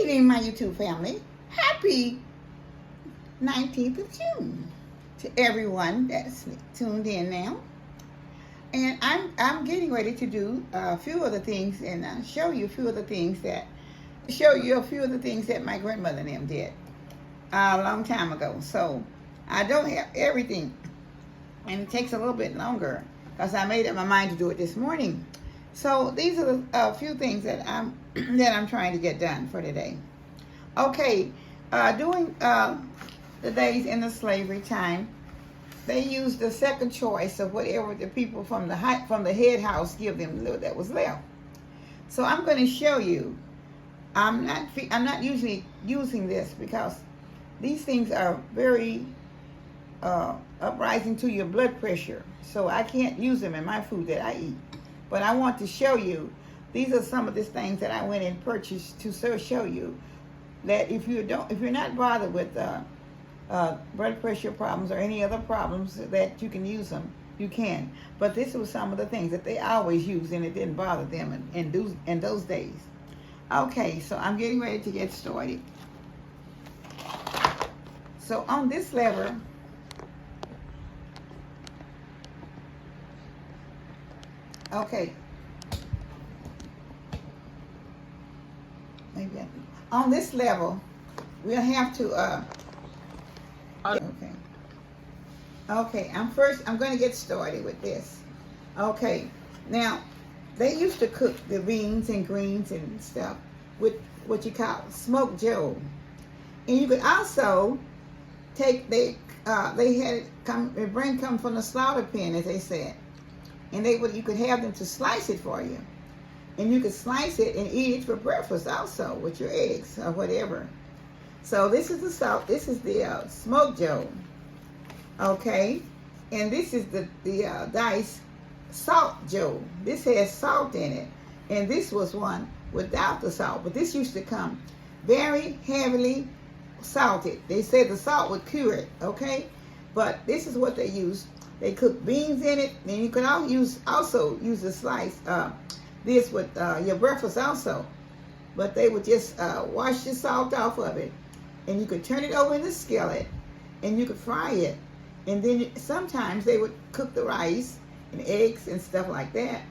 evening, my YouTube family. Happy 19th of June to everyone that's tuned in now. And I'm getting ready to do a few of the things and show you a few of the things that my grandmother and them did a long time ago. So I don't have everything, and it takes a little bit longer because I made up my mind to do it this morning. So these are a few things that I'm trying to get done for today. Okay, during the days in the slavery time, they used the second choice of whatever the people from the head house give them that was left. So I'm going to show you. I'm not usually using this because these things are very uprising to your blood pressure. So I can't use them in my food that I eat. But I want to show you, these are some of the things that I went and purchased to show you that if you're not bothered with blood pressure problems or any other problems that you can use them, you can. But this was some of the things that they always used, and it didn't bother them in those days. Okay, so I'm getting ready to get started. So on this lever, okay, maybe on this level, we'll have to, okay, I'm going to get started with this. Okay, now, they used to cook the beans and greens and stuff with what you call smoked joe. And you could also take, they had it come from the slaughter pen, as they said. And you could have them to slice it for you. And you could slice it and eat it for breakfast also with your eggs or whatever. So this is the smoked joe. Okay, and this is the diced salt joe. This has salt in it, and this was one without the salt, but this used to come very heavily salted. They said the salt would cure it, okay? But this is what they used. They cooked beans in it, and you can also use a slice this with your breakfast also. But they would just wash the salt off of it, and you could turn it over in the skillet, and you could fry it. And then sometimes they would cook the rice and eggs and stuff like that.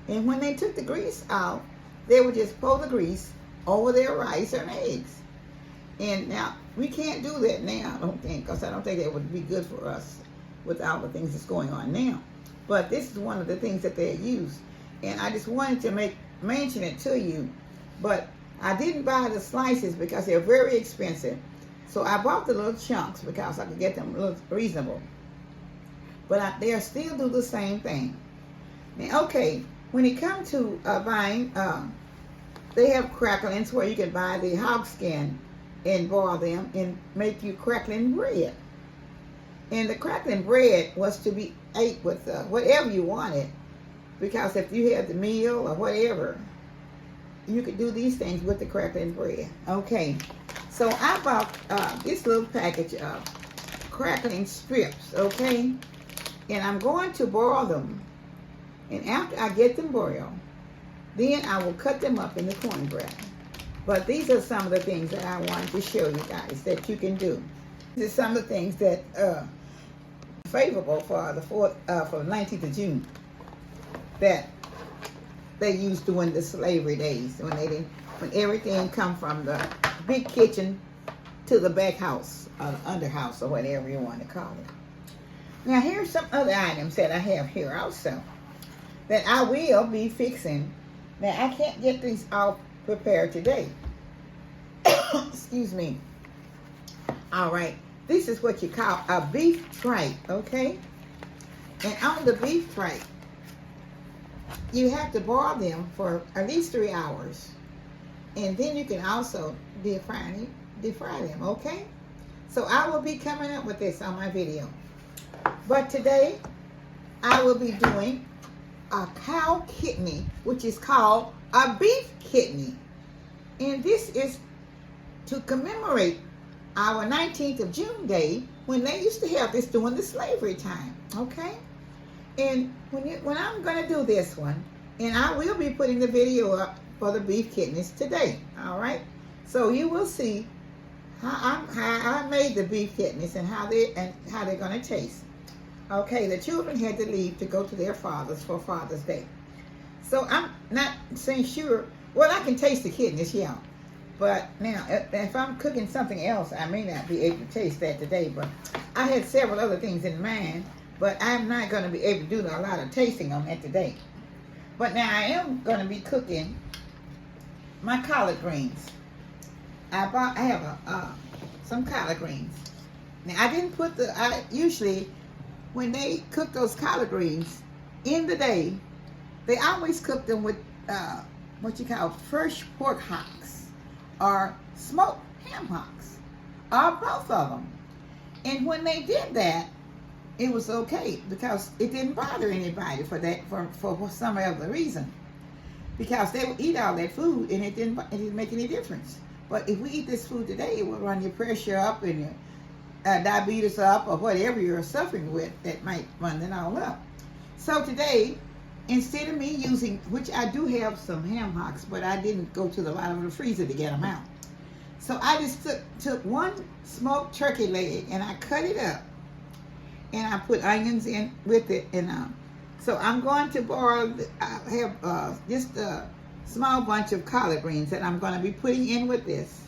And when they took the grease out, they would just pour the grease over their rice and eggs. And now, we can't do that now, I don't think, because I don't think that would be good for us with all the things that's going on now. But this is one of the things that they use. And I just wanted to mention it to you. But I didn't buy the slices because they're very expensive. So I bought the little chunks because I could get them a little reasonable. But they'll still do the same thing. Now, okay, when it comes to buying, they have cracklins where you can buy the hog skin and boil them and make you crackling bread. And the crackling bread was to be ate with whatever you wanted, because if you had the meal or whatever, you could do these things with the crackling bread. Okay, so I bought this little package of crackling strips, okay? And I'm going to boil them. And after I get them boiled, then I will cut them up in the cornbread. But these are some of the things that I wanted to show you guys that you can do. These are some of the things that are favorable for the 19th of June that they used during the slavery days when everything come from the big kitchen to the back house or the under house or whatever you want to call it. Now here's some other items that I have here also that I will be fixing. Now I can't get these all prepared today. Excuse me. All right, this is what you call a beef tripe, okay? And on the beef tripe, you have to boil them for at least 3 hours. And then you can also deep fry them, okay? So I will be coming up with this on my video. But today, I will be doing a cow kidney, which is called a beef kidney. And this is to commemorate our 19th of June day when they used to have this during the slavery time, okay? And when I'm going to do this one, and I will be putting the video up for the beef kidneys today, all right? So you will see how I made the beef kidneys and how they're going to taste. Okay, the children had to leave to go to their fathers for Father's Day. So I'm not saying sure. Well, I can taste the kidneys, yeah. But now, if I'm cooking something else, I may not be able to taste that today. But I had several other things in mind, but I'm not going to be able to do a lot of tasting on that today. But now I am going to be cooking my collard greens. I have some collard greens. Now I didn't put usually when they cook those collard greens in the day, they always cook them with what you call fresh pork hocks or smoked ham hocks, or both of them. And when they did that, it was okay because it didn't bother anybody for some other reason. Because they would eat all that food and it didn't make any difference. But if we eat this food today, it will run your pressure up and your diabetes up or whatever you're suffering with that might run it all up. So today, instead of me using, which I do have some ham hocks, but I didn't go to the bottom of the freezer to get them out. So I just took one smoked turkey leg and I cut it up. And I put onions in with it. And so I'm going to boil, I have just a small bunch of collard greens that I'm going to be putting in with this.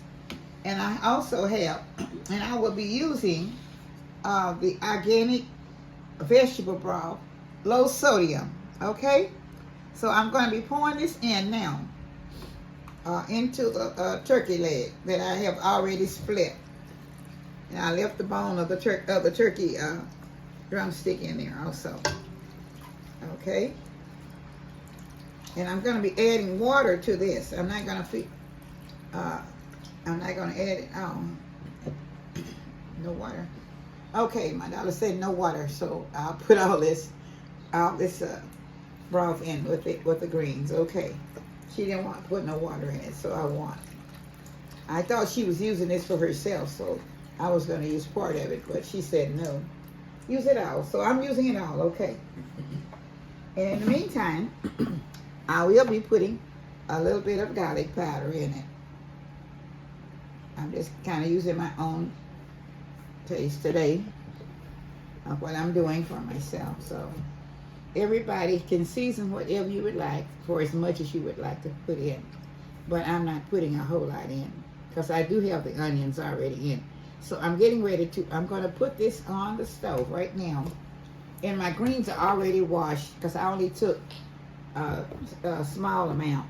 And I also have, and I will be using the organic vegetable broth, low sodium, okay? So I'm going to be pouring this in now into the turkey leg that I have already split. And I left the bone of the turkey drumstick in there also. Okay? And I'm going to be adding water to this. I'm not going to add it. Oh, no water. Okay, my daughter said no water, so I'll put all this broth in with the greens. Okay. She didn't want to put no water in it, so I thought she was using this for herself, so I was going to use part of it, but she said no. Use it all. So I'm using it all, okay. And in the meantime, I will be putting a little bit of garlic powder in it. I'm just kind of using my own taste today of what I'm doing for myself. So everybody can season whatever you would like for as much as you would like to put in. But I'm not putting a whole lot in because I do have the onions already in. So I'm getting ready I'm going to put this on the stove right now. And my greens are already washed because I only took a small amount.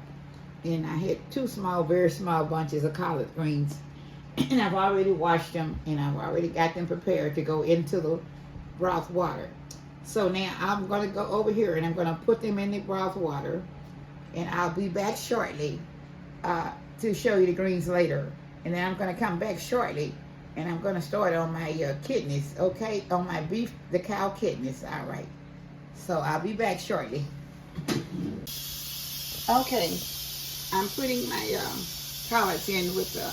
And I had two very small bunches of collard greens. And I've already washed them and I've already got them prepared to go into the broth water. So now I'm going to go over here and I'm going to put them in the broth water. And I'll be back shortly to show you the greens later. And then I'm going to come back shortly. And I'm going to start on my kidneys, okay? On my beef, the cow kidneys, all right. So I'll be back shortly. Okay, I'm putting my collards in with the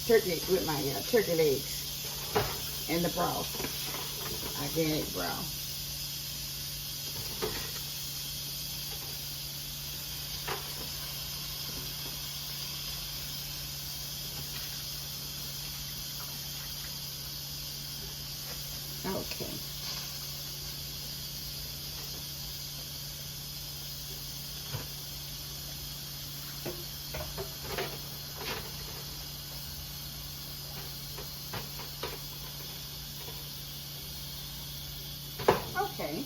turkey, with my turkey legs and the broth, organic broth. Okay. Okay.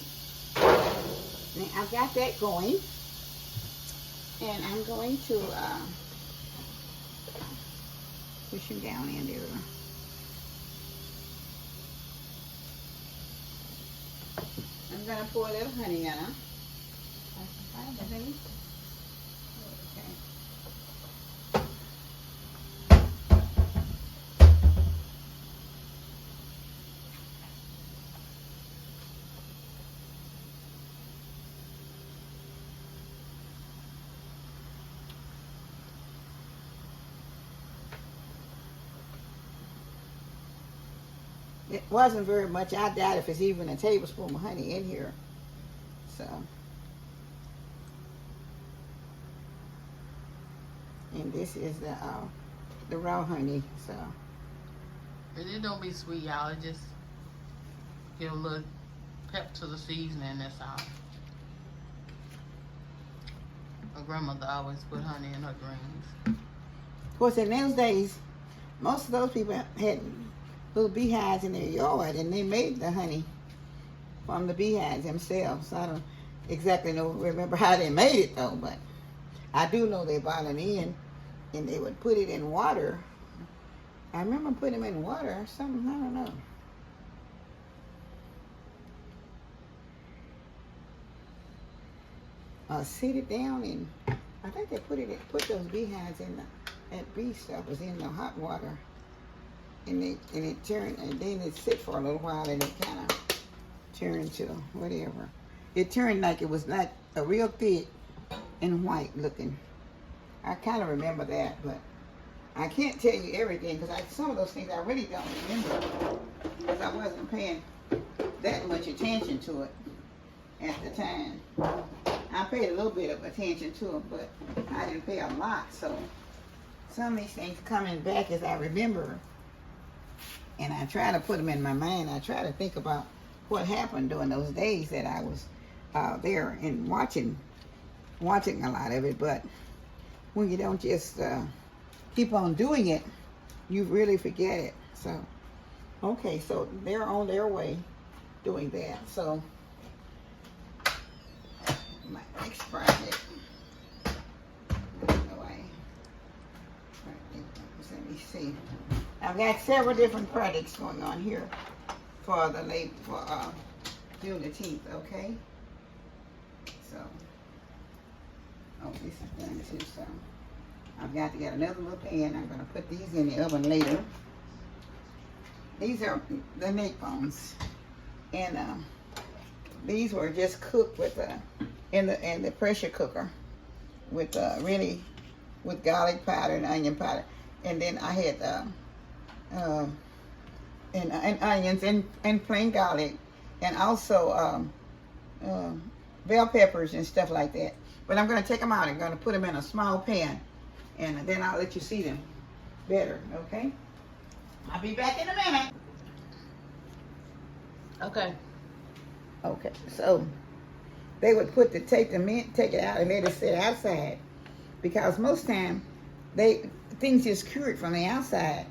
Now I've got that going, and I'm going to push them down in there. I'm going to pour a little honey in them. Okay. It wasn't very much. I doubt if it's even a tablespoon of honey in here. So And this is the raw honey. So And it don't be sweet, y'all. It just give a little pep to the seasoning. That's all. My grandmother always put honey in her greens. of course, in those days, most of those people had little beehives in their yard, and they made the honey from the beehives themselves. I don't exactly remember how they made it though, but I do know they bought it in, and they would put it in water. I remember putting them in water or something. I don't know. Sit it down, and I think they put those beehives in that bee stuff was in the hot water, and it turned, and then it sit for a little while, and it kind of turned to whatever. It turned like it was not a real thick and white looking. I kind of remember that, but I can't tell you everything because some of those things I really don't remember because I wasn't paying that much attention to it at the time. I paid a little bit of attention to it, but I didn't pay a lot. So some of these things coming back as I remember, and I try to put them in my mind. I try to think about what happened during those days that I was there and watching a lot of it. But when you don't just keep on doing it, you really forget it. So, okay, so they're on their way doing that. So, my next project. Let me see. I've got several different projects going on here for Juneteenth. Okay. So, this is going to. So, I've got to get another little pan. I'm going to put these in the oven later. These are the neck bones, and these were just cooked with in the pressure cooker with with garlic powder and onion powder, and then I had and onions and plain garlic, and also bell peppers and stuff like that. But I'm going to take them out and going to put them in a small pan, and then I'll let you see them better. Okay. I'll be back in a minute. Okay. Okay, so they would take it out and let it sit outside, because most time things just cured from the outside,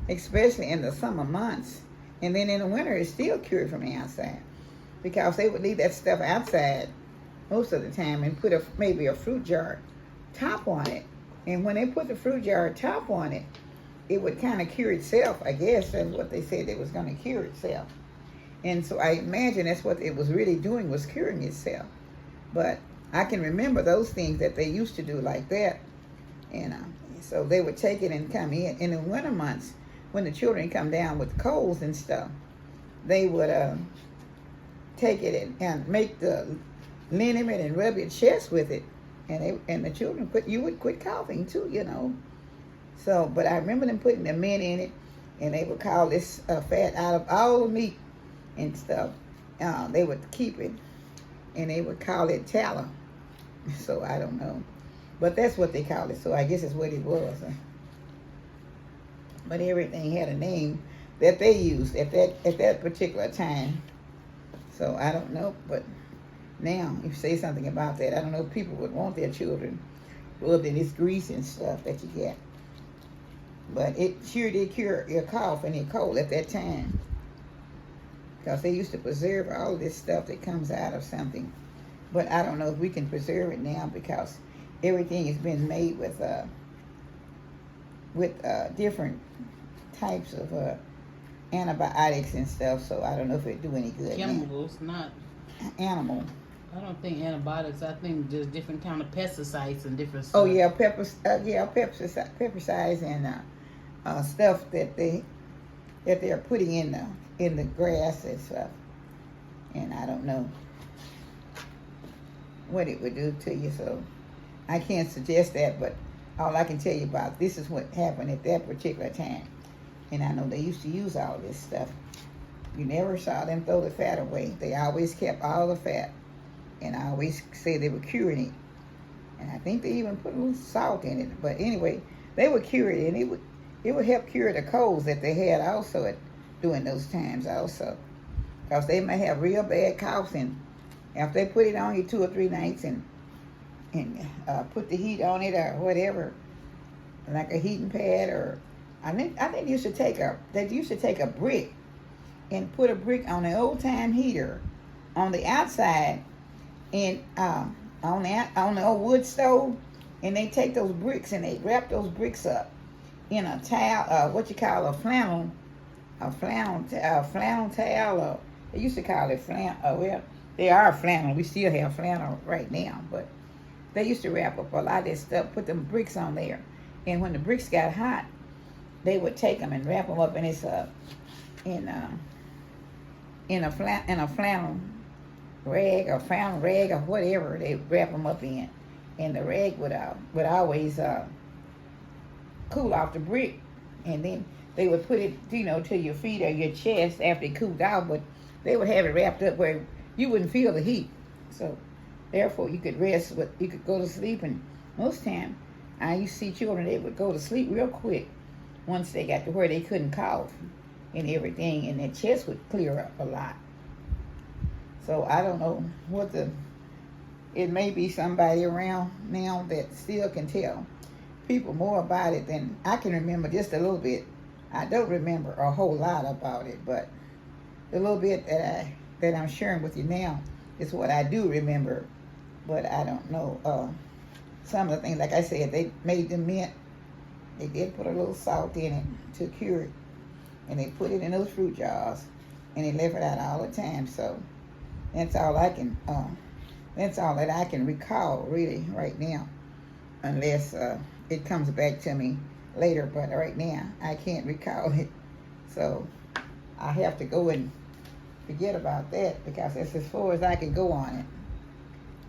especially in the summer months, and then in the winter it's still cured from the outside, because they would leave that stuff outside most of the time and put maybe a fruit jar top on it, and when they put the fruit jar top on it, it would kind of cure itself. I guess that's what they said, it was going to cure itself. And so I imagine that's what it was really doing, was curing itself. But I can remember those things that they used to do like that. And so they would take it and come in the winter months, when the children come down with colds and stuff, they would take it and make the liniment and rub your chest with it. And the children you would quit coughing too, you know. So, but I remember them putting the mint in it, and they would call this fat out of all the meat and stuff. They would keep it, and they would call it tallow. So I don't know, but that's what they call it. So I guess it's what it was. But everything had a name that they used at that particular time. So I don't know, but now if you say something about that, I don't know if people would want their children rubbed in this grease and stuff that you get. But it sure did cure your cough and your cold at that time, because they used to preserve all of this stuff that comes out of something. But I don't know if we can preserve it now, because everything has been made with different types of antibiotics and stuff. So I don't know if it do any good. Chemicals, not animal. I don't think antibiotics. I think just different kind of pesticides and different stuff. Oh yeah, pesticides and stuff that they're putting in the grass and stuff. And I don't know what it would do to you, so I can't suggest that. But all I can tell you about, this is what happened at that particular time. And I know they used to use all this stuff. You never saw them throw the fat away. They always kept all the fat. And I always say they were curing it. And I think they even put a little salt in it. But anyway, they would cure it, and it would help cure the colds that they had also during those times also. Because they may have real bad coughs, and after they put it on you 2 or 3 nights and put the heat on it or whatever, like a heating pad, or I think they used to take a brick and put a brick on an old time heater on the outside, and on the old wood stove, and they take those bricks and they wrap those bricks up in a towel, what you call a flannel towel, or they used to call it flannel. Well, they are flannel. We still have flannel right now, but they used to wrap up a lot of that stuff, put them bricks on there, and when the bricks got hot, they would take them and wrap them up in this in a flannel rag or flannel rag or whatever they wrap them up in, and the rag would always cool off the brick, and then they would put it, to your feet or your chest after it cooled off, but they would have it wrapped up where you wouldn't feel the heat. So therefore you could rest, you could go to sleep, and most time I used to see children, they would go to sleep real quick once they got to where they couldn't cough and everything, and their chest would clear up a lot. So I don't know it may be somebody around now that still can tell people more about it than I can remember, just a little bit. I don't remember a whole lot about it, but the little bit that I'm sharing with you now is what I do remember. But I don't know some of the things. Like I said, they made the mint. They did put a little salt in it to cure it, and they put it in those fruit jars, and they left it out all the time. So that's all I can. That's all that I can recall really right now, unless it comes back to me later. But right now I can't recall it, so I have to go and forget about that, because that's as far as I can go on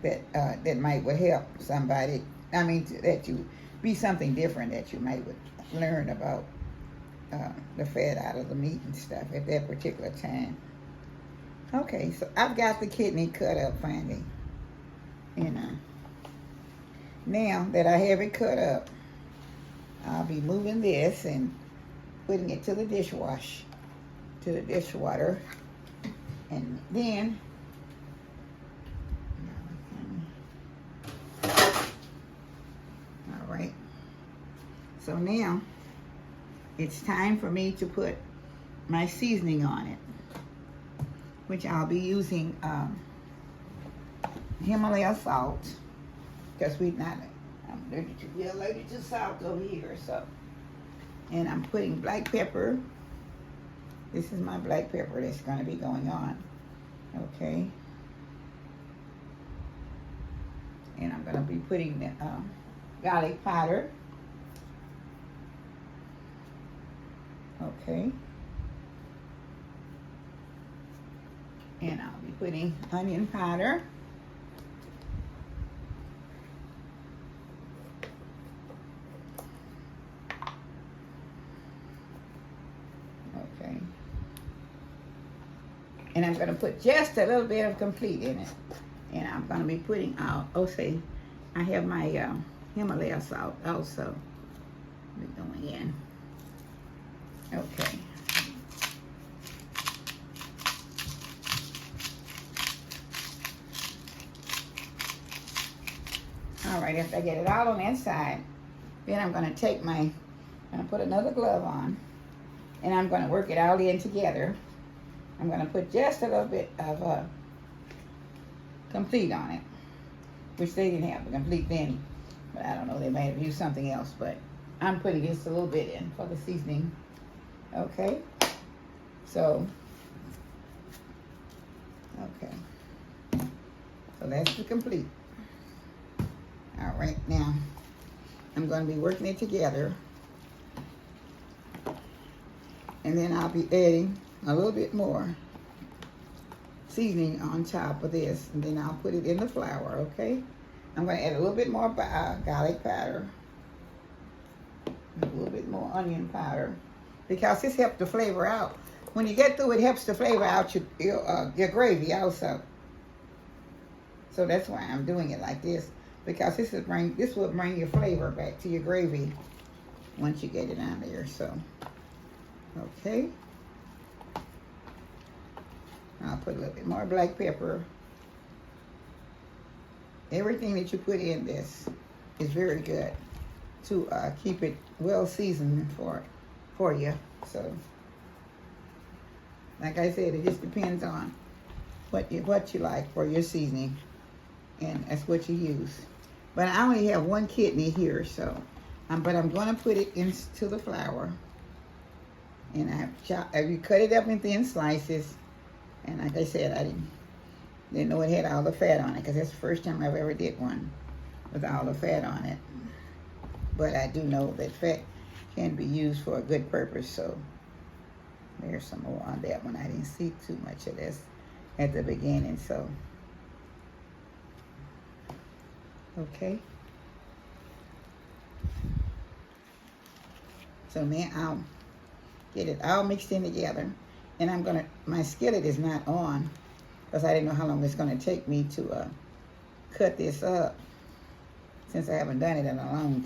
it. That might would help somebody. I mean, that you be something different that you might would learn about the fat out of the meat and stuff at that particular time. Okay, so I've got the kidney cut up finally. Now that I have it cut up, I'll be moving this and putting it to the dishwater. And then all right, so now it's time for me to put my seasoning on it, which I'll be using Himalaya salt, because I'm allergic to salt over here. So, and I'm putting black pepper. This is my black pepper that's going to be going on. Okay. And I'm going to be putting the garlic powder. Okay. And I'll be putting onion powder. Okay. And I'm going to put just a little bit of complete in it. And I'm going to be putting out, I have my Himalaya salt also going in. Okay. All right, after I get it all on that side, then I'm going to take I'm going to put another glove on, and I'm going to work it all in together. I'm going to put just a little bit of complete on it, which they didn't have the complete then, but I don't know, they may have used something else, but I'm putting just a little bit in for the seasoning. Okay, so that's the complete. All right, now I'm going to be working it together, and then I'll be adding a little bit more seasoning on top of this, and then I'll put it in the flour. Okay, I'm going to add a little bit more garlic powder, a little bit more onion powder, because this helps the flavor out. When you get through, it helps the flavor out your gravy also. So that's why I'm doing it like this. because this will bring your flavor back to your gravy once you get it on there. So, okay. I'll put a little bit more black pepper. Everything that you put in this is very good to keep it well seasoned for you. So, like I said, it just depends on what you like for your seasoning, and that's what you use. But I only have one kidney here, so but I'm going to put it into the flour, and you cut it up in thin slices. And like I said, I didn't know it had all the fat on it, because that's the first time I've ever did one with all the fat on it. But I do know that fat can be used for a good purpose, so there's some more on that one. I didn't see too much of this at the beginning, so okay. So now I'll get it all mixed in together. And my skillet is not on because I didn't know how long it's going to take me to cut this up, since I haven't done it in a long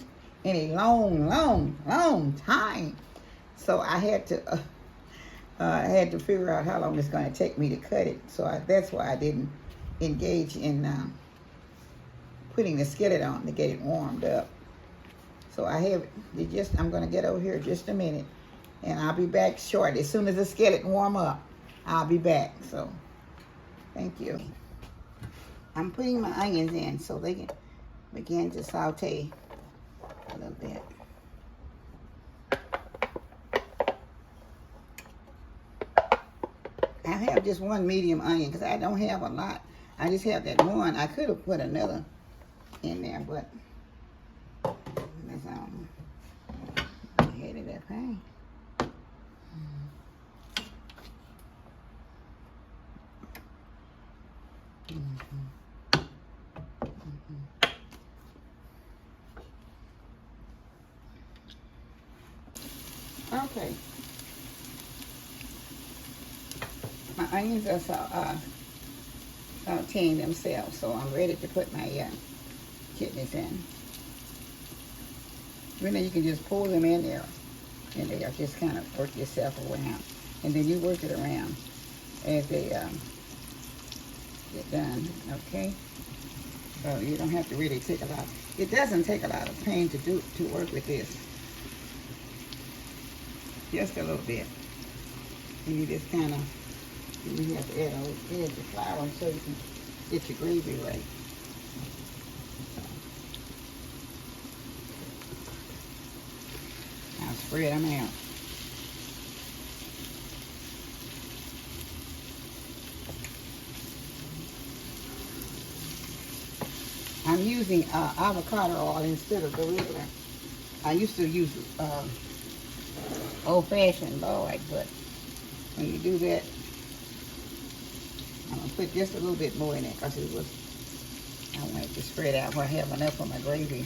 time. So I had to figure out how long it's going to take me to cut it. So that's why I didn't engage in putting the skillet on to get it warmed up. So I have it. I'm going to get over here just a minute. And I'll be back shortly. As soon as the skillet warm up, I'll be back. So, thank you. I'm putting my onions in so they can begin to saute a little bit. I have just one medium onion because I don't have a lot. I just have that one. I could have put another in there, but that's I hated that pain. Okay. My onions are sauteing themselves, so I'm ready to put my kidneys in. Really, you can just pull them in there, and they'll just kind of work yourself around, and then you work it around as they get done. Okay. So you don't have to really take a lot. It doesn't take a lot of pain to work with this. Just a little bit. And you just kind of, you have to add the flour so you can get your gravy right. Now spread them out. I'm using avocado oil instead of the regular. I used to use old-fashioned Lloyd, but when you do that, I'm going to put just a little bit more in it because I want it to spread out where I have enough of my gravy.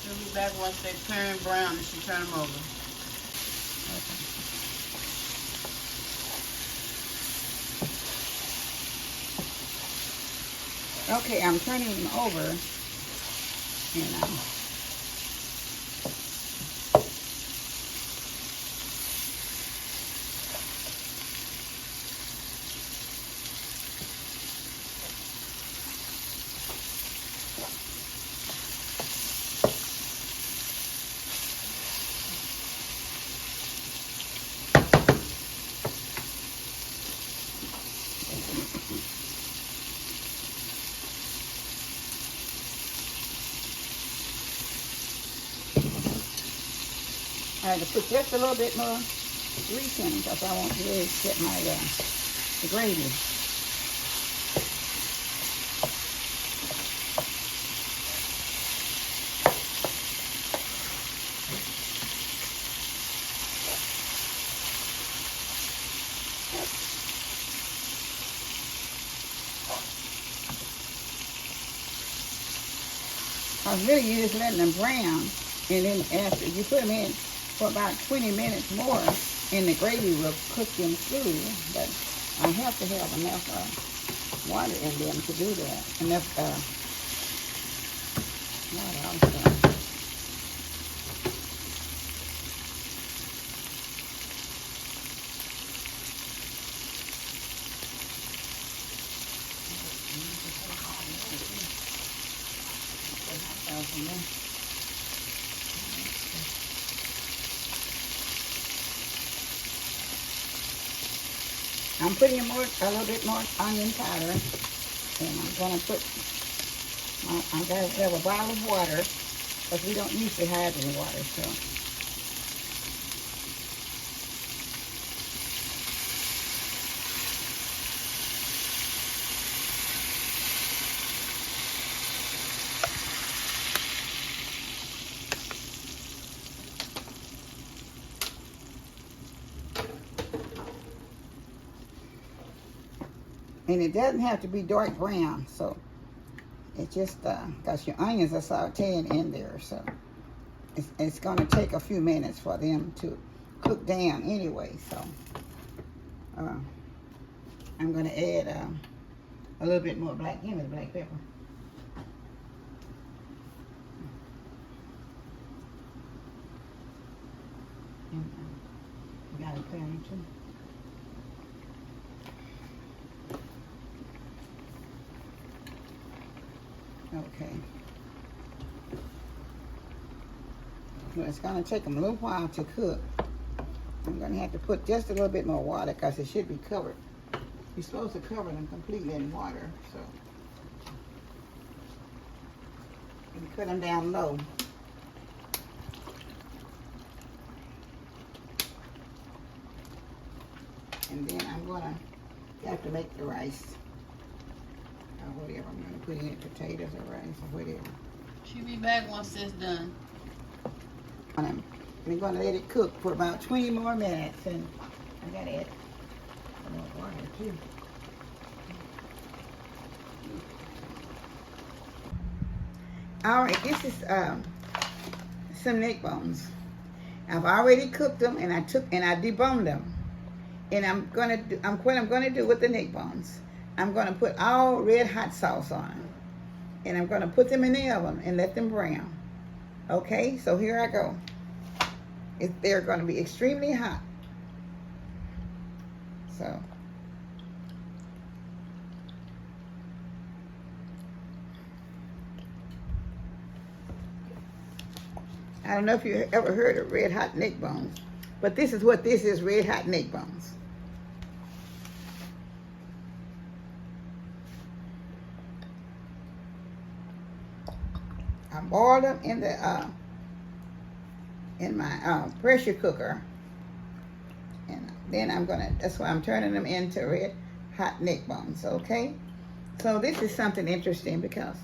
She'll be back once they turn brown and she turn them over. Okay, I'm turning them over, and I had to put just a little bit more grease in because I want to really get my the gravy. Because really you're just letting them brown. And then after you put them in for about 20 minutes more, and the gravy will cook them through. But I have to have enough water in them to do that. Enough water also. I'm putting a little bit more onion powder, and I'm gonna put. I'm gonna have a bottle of water, because we don't usually have any water, so. And it doesn't have to be dark brown, so it just because your onions are sauteing in there, so it's going to take a few minutes for them to cook down anyway. So I'm going to add a little bit more black pepper. And, got it there too. Okay. Well, it's going to take them a little while to cook. I'm going to have to put just a little bit more water because it should be covered. You're supposed to cover them completely in water, so. You put them down low. And then I'm going to have to make the rice. Or whatever I'm going to put in it, potatoes or rice or whatever. She'll be back once it's done. I'm going to let it cook for about 20 more minutes, and I got to add some more water too. All right, this is some neck bones. I've already cooked them, and I deboned them. And what I'm gonna do with the neck bones, I'm gonna put all red hot sauce on them, and I'm gonna put them in the oven and let them brown. Okay, so here I go. They're gonna be extremely hot. So. I don't know if you ever heard of red hot neck bones, but this is what this is, red hot neck bones. I boiled them in my pressure cooker, and then that's why I'm turning them into red hot neck bones. Okay, so this is something interesting because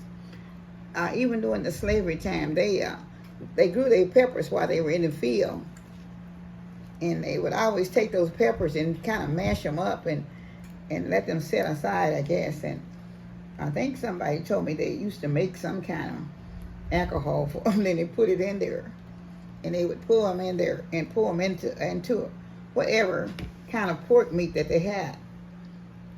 even during the slavery time, they grew their peppers while they were in the field, and they would always take those peppers and kind of mash them up and let them set aside, I guess. And I think somebody told me they used to make some kind of alcohol for them, then they put it in there, and they would pour them in there and pour them into whatever kind of pork meat that they had.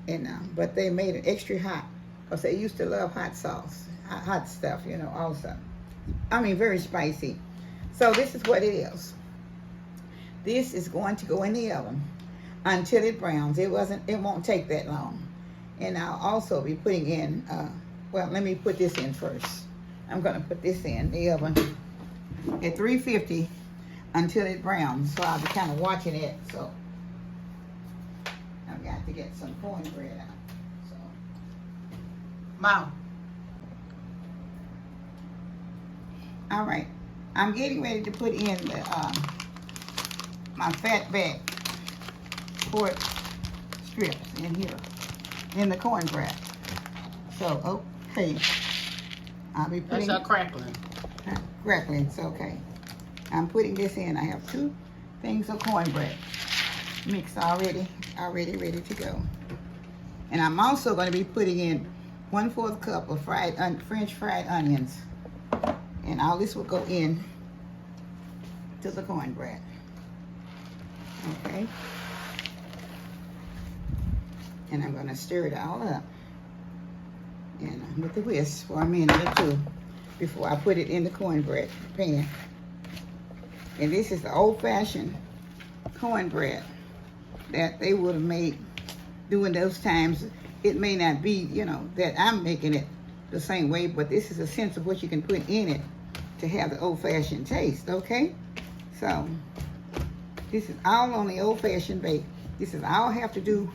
And but they made it extra hot because they used to love hot sauce, hot stuff, also. I mean, very spicy. So this is what it is. This is going to go in the oven until it browns. It won't take that long. And I'll also be putting in, well, let me put this in first. I'm going to put this in the oven at 350 until it browns. So I'll be kind of watching it. So I've got to get some cornbread out. So, Mom. All right, I'm getting ready to put in my fat back pork strips in here, in the cornbread. So, okay, I'll be putting... That's our Cracklin. Cracklin's okay. I'm putting this in. I have 2 things of cornbread mixed already ready to go. And I'm also going to be putting in 1/4 cup of French fried onions. And all this will go in to the cornbread. Okay. And I'm going to stir it all up. And with the whisk for a minute or two before I put it in the cornbread pan. And this is the old-fashioned cornbread that they would have made during those times. It may not be, you know, that I'm making it the same way, but this is a sense of what you can put in it to have the old-fashioned taste, okay? So, this is all on the old-fashioned bake. This is all have to do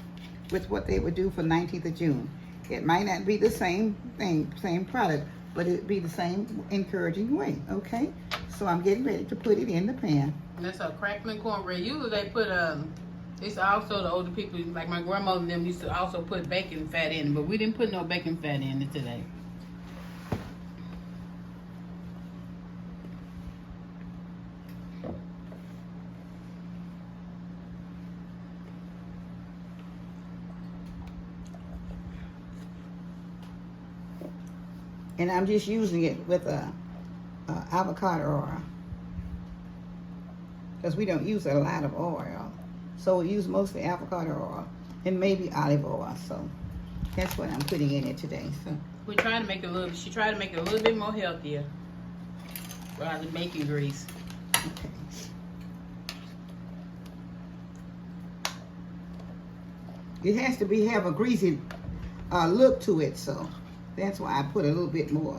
with what they would do for 19th of June. It might not be the same thing, same product, but it'd be the same encouraging way, okay? So I'm getting ready to put it in the pan. And that's a Cracklin cornbread. Usually they put it's also the older people, like my grandmother and them used to also put bacon fat in it, but we didn't put no bacon fat in it today. And I'm just using it with avocado oil, because we don't use a lot of oil. So we use mostly avocado oil and maybe olive oil. So that's what I'm putting in it today. So We try to make it a little. She tried to make it a little bit more healthier, rather than bacon grease. okay. It has to be have a greasy look to it, so that's why I put a little bit more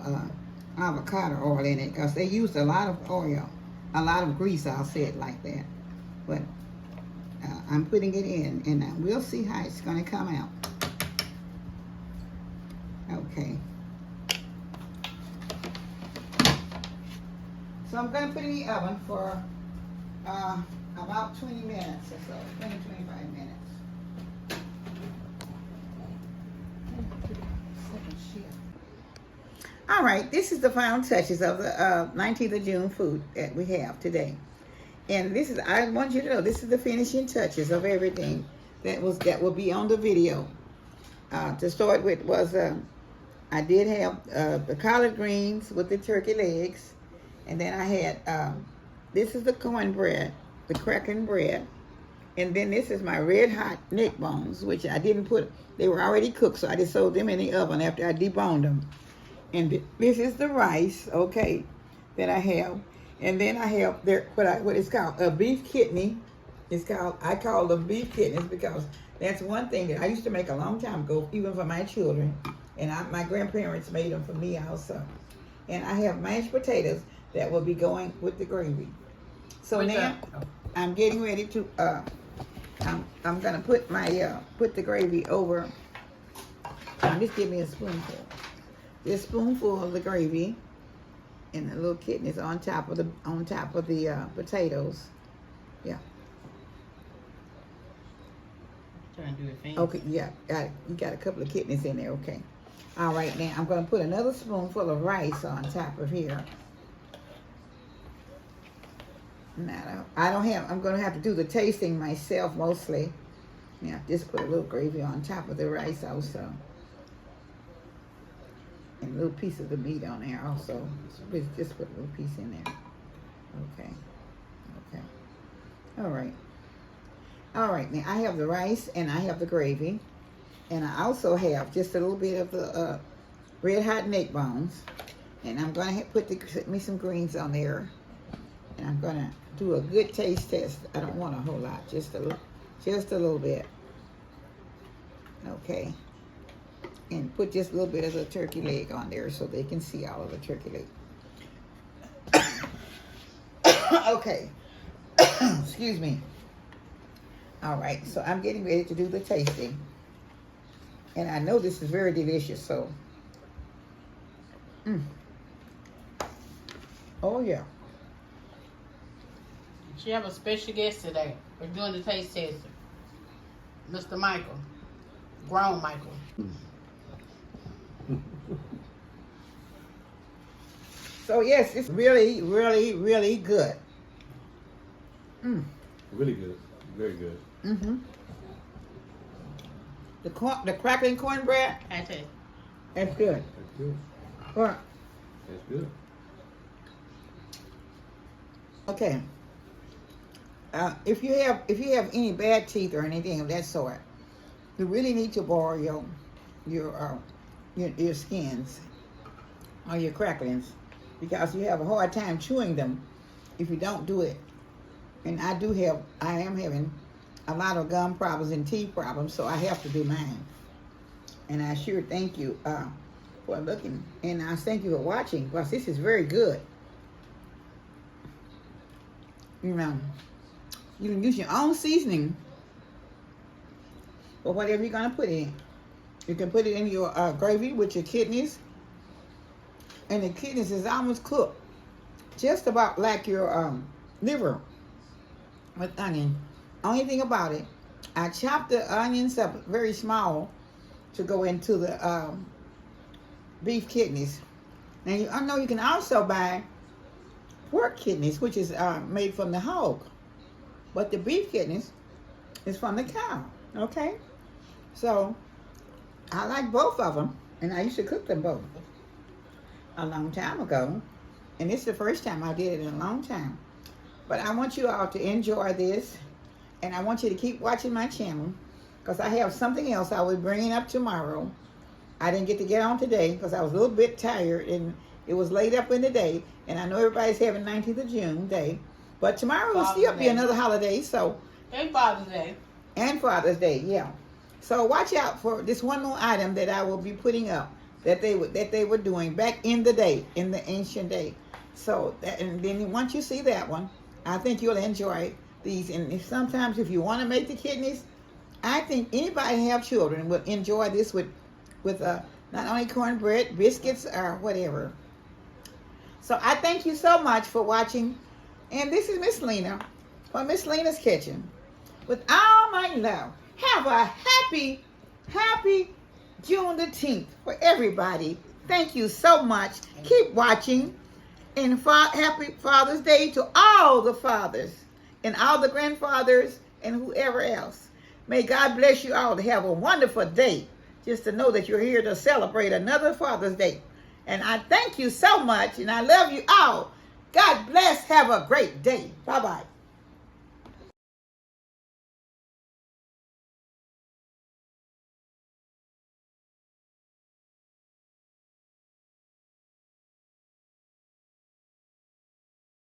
avocado oil in it, because they used a lot of oil, a lot of grease, I'll say it like that. But I'm putting it in, and we'll see how it's going to come out. Okay. So I'm going to put it in the oven for about 20 minutes or so, 20, 25 minutes. All right, this is the final touches of the 19th of June food that we have today. And this is, I want you to know, this is the finishing touches of everything that will be on the video. To start with was, I did have the collard greens with the turkey legs. And then I had, this is the cornbread, the Cracklin bread. And then this is my red hot neck bones, which I didn't put, they were already cooked, so I just sold them in the oven after I deboned them. And this is the rice, okay, that I have. And then I have what it's called, a beef kidney. I call them beef kidneys because that's one thing that I used to make a long time ago, even for my children. And my grandparents made them for me also. And I have mashed potatoes that will be going with the gravy. So now I'm getting ready to, I'm gonna put my, put the gravy over. Just give me a spoonful. This spoonful of the gravy and the little kidneys on top of the potatoes. Yeah. Trying to do it fancy. Okay, yeah, got it. You got a couple of kidneys in there, okay. All right, now I'm gonna put another spoonful of rice on top of here. Now, I'm gonna have to do the tasting myself mostly. Yeah, just put a little gravy on top of the rice also. And a little piece of the meat on there also. Just put a little piece in there. Okay. Okay. All right. All right. Now I have the rice and I have the gravy. And I also have just a little bit of the red hot neck bones. And I'm going to put me some greens on there. And I'm going to do a good taste test. I don't want a whole lot. Just a little bit. Okay. And put just a little bit of the turkey leg on there so they can see all of the turkey leg. Okay. Excuse me. All right, so I'm getting ready to do the tasting. And I know this is very delicious, so. Oh, yeah. She have a special guest today. We're doing the taste testing. Mr. Michael. Grown Michael. So yes, it's really, really, really good. Really good. Very good. The Cracklin cornbread, I tell you. that's good. That's good. Well, That's good. Okay. If you have any bad teeth or anything of that sort, you really need to borrow your skins or your cracklins, because you have a hard time chewing them if you don't do it. And I am having a lot of gum problems and teeth problems, so I have to do mine. And I sure thank you for looking, and I thank you for watching, because this is very good. You know, you can use your own seasoning or whatever you're going to put in. You can put it in your gravy with your kidneys. And the kidneys is almost cooked, just about like your liver with onion. Only thing about it, I chopped the onions up very small to go into the beef kidneys. Now, I know you can also buy pork kidneys, which is made from the hog. But the beef kidneys is from the cow, okay? So, I like both of them, and I used to cook them both a long time ago. And this is the first time I did it in a long time. But I want you all to enjoy this, and I want you to keep watching my channel, because I have something else I will be bringing up tomorrow. I didn't get to get on today because I was a little bit tired, and it was late up in the day, and I know everybody's having 19th of June day, but tomorrow will still be another holiday, so. And Father's Day. And Father's Day, yeah. So watch out for this one more item that I will be putting up that they were doing back in the day, in the ancient day. So, and then once you see that one, I think you'll enjoy these. And sometimes if you want to make the kidneys, I think anybody who have children will enjoy this with not only cornbread, biscuits, or whatever. So I thank you so much for watching. And this is Miss Lena from Miss Lena's Kitchen. With all my love, have a happy Juneteenth for everybody. Thank you so much. Keep watching. And happy Father's Day to all the fathers and all the grandfathers and whoever else. May God bless you all to have a wonderful day. Just to know that you're here to celebrate another Father's Day. And I thank you so much, and I love you all. God bless. Have a great day. Bye-bye.